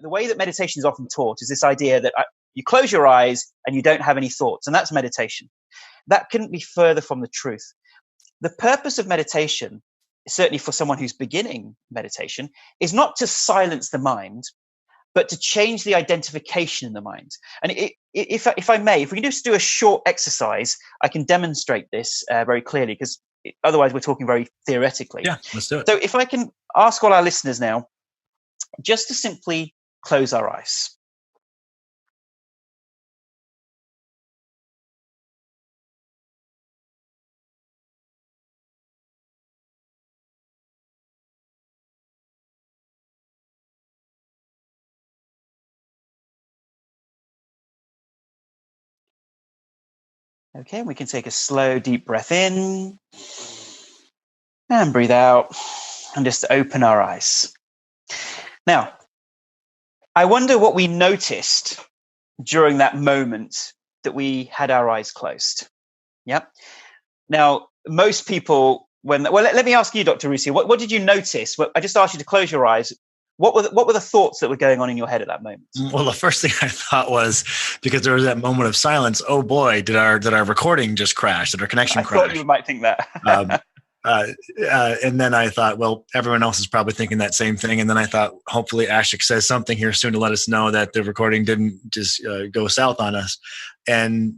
the way that meditation is often taught is this idea that you close your eyes and you don't have any thoughts, and that's meditation. That couldn't be further from the truth. The purpose of meditation, certainly for someone who's beginning meditation, is not to silence the mind, but to change the identification in the mind. And if I may, if we can just do a short exercise, I can demonstrate this very clearly, because otherwise we're talking very theoretically. Yeah, let's do it. So if I can ask all our listeners now just to simply close our eyes. Okay, we can take a slow, deep breath in and breathe out and just open our eyes. Now, I wonder what we noticed during that moment that we had our eyes closed. Yeah. Now, most people, let me ask you, Dr. Ruscio, what did you notice? I just asked you to close your eyes. What were the thoughts that were going on in your head at that moment? Well, the first thing I thought was, because there was that moment of silence, oh boy, did our recording just crash? Did our connection crash? I thought you might think that. And then I thought, well, everyone else is probably thinking that same thing. And then I thought, hopefully Ashok says something here soon to let us know that the recording didn't just go south on us. And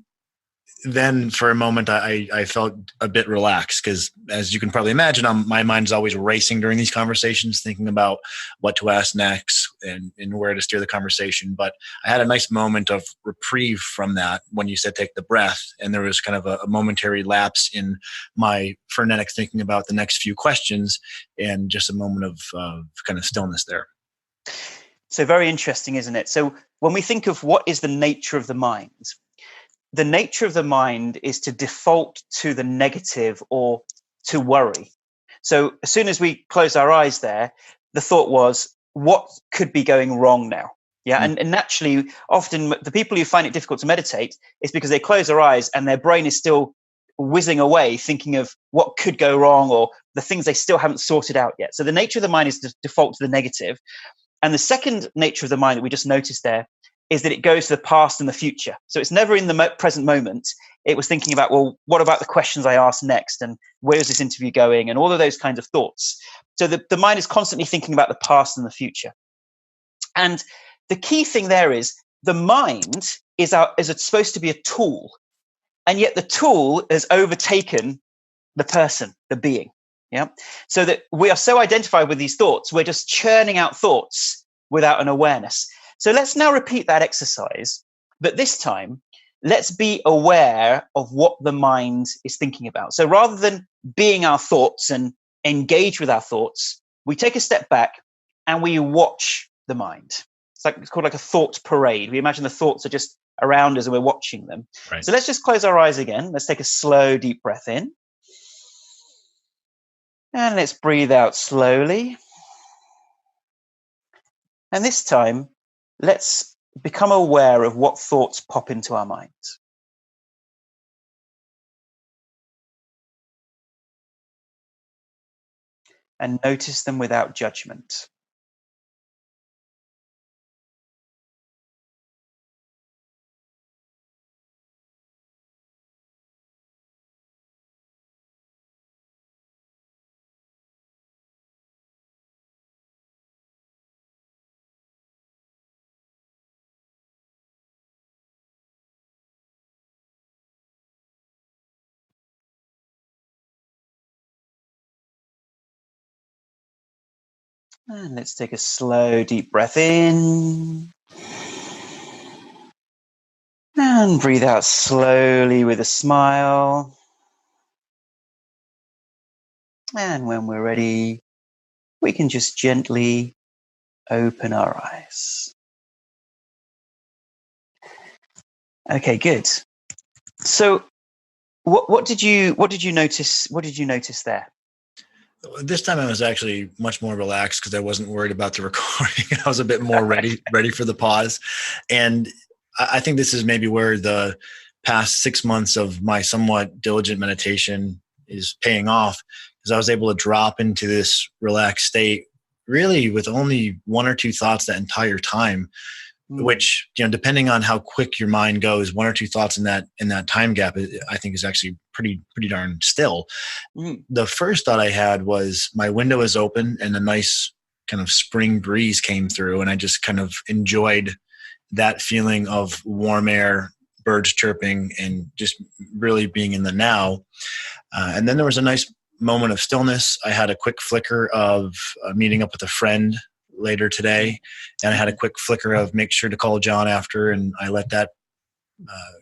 then for a moment, I felt a bit relaxed, because as you can probably imagine, my mind is always racing during these conversations, thinking about what to ask next and where to steer the conversation. But I had a nice moment of reprieve from that when you said take the breath, and there was kind of a momentary lapse in my frenetic thinking about the next few questions, and just a moment of kind of stillness there. So very interesting, isn't it? So when we think of what is the nature of the mind, the nature of the mind is to default to the negative or to worry. So as soon as we close our eyes there, the thought was, what could be going wrong now? Yeah. And naturally, often the people who find it difficult to meditate is because they close their eyes and their brain is still whizzing away, thinking of what could go wrong or the things they still haven't sorted out yet. So the nature of the mind is to default to the negative. And the second nature of the mind that we just noticed there is that it goes to the past and the future. So it's never in the present moment. It was thinking about, well, what about the questions I asked next? And where's this interview going? And all of those kinds of thoughts. So the mind is constantly thinking about the past and the future. And the key thing there is the mind is supposed to be a tool. And yet the tool has overtaken the person, the being. Yeah. So that we are so identified with these thoughts, we're just churning out thoughts without an awareness. So let's now repeat that exercise, but this time, let's be aware of what the mind is thinking about. So rather than being our thoughts and engage with our thoughts, we take a step back and we watch the mind. It's called like a thought parade. We imagine the thoughts are just around us and we're watching them. Right. So let's just close our eyes again. Let's take a slow, deep breath in. And let's breathe out slowly. And this time, let's become aware of what thoughts pop into our minds. And notice them without judgment. And let's take a slow, deep breath in. And breathe out slowly with a smile. And when we're ready, we can just gently open our eyes. Okay, good. So what did you notice? What did you notice there? This time I was actually much more relaxed because I wasn't worried about the recording. I was a bit more ready for the pause. And I think this is maybe where the past 6 months of my somewhat diligent meditation is paying off, because I was able to drop into this relaxed state really with only one or two thoughts that entire time, which, depending on how quick your mind goes, one or two thoughts in that time gap, I think is actually pretty darn still. The first thought I had was my window is open and a nice kind of spring breeze came through, and I just kind of enjoyed that feeling of warm air, birds chirping, and just really being in the now. And then there was a nice moment of stillness. I had a quick flicker of meeting up with a friend later today, and I had a quick flicker of make sure to call John after, and I let that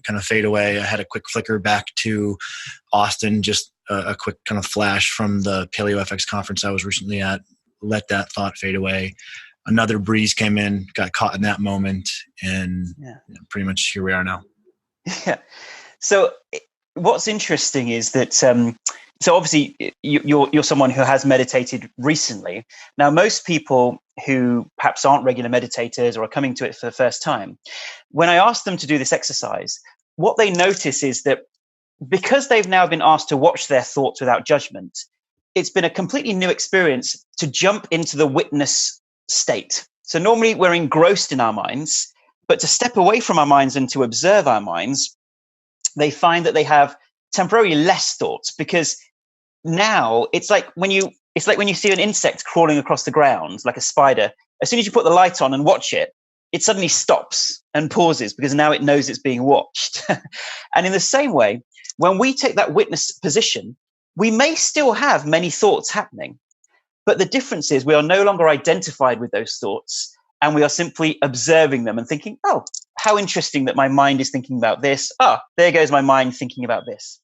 kind of fade away. I had a quick flicker back to Austin, just a quick kind of flash from the PaleoFX conference I was recently at, let that thought fade away. Another breeze came in, got caught in that moment, and pretty much here we are now. Yeah. So what's interesting is that, so obviously you're someone who has meditated recently. Now, most people who perhaps aren't regular meditators or are coming to it for the first time, when I ask them to do this exercise, what they notice is that because they've now been asked to watch their thoughts without judgment, it's been a completely new experience to jump into the witness state. So normally we're engrossed in our minds, but to step away from our minds and to observe our minds, they find that they have temporarily less thoughts, because now it's like when you see an insect crawling across the ground, like a spider. As soon as you put the light on and watch it, it suddenly stops and pauses because now it knows it's being watched. And in the same way, when we take that witness position, we may still have many thoughts happening, but the difference is we are no longer identified with those thoughts, and we are simply observing them and thinking, oh, how interesting that my mind is thinking about this. Ah, there goes my mind thinking about this.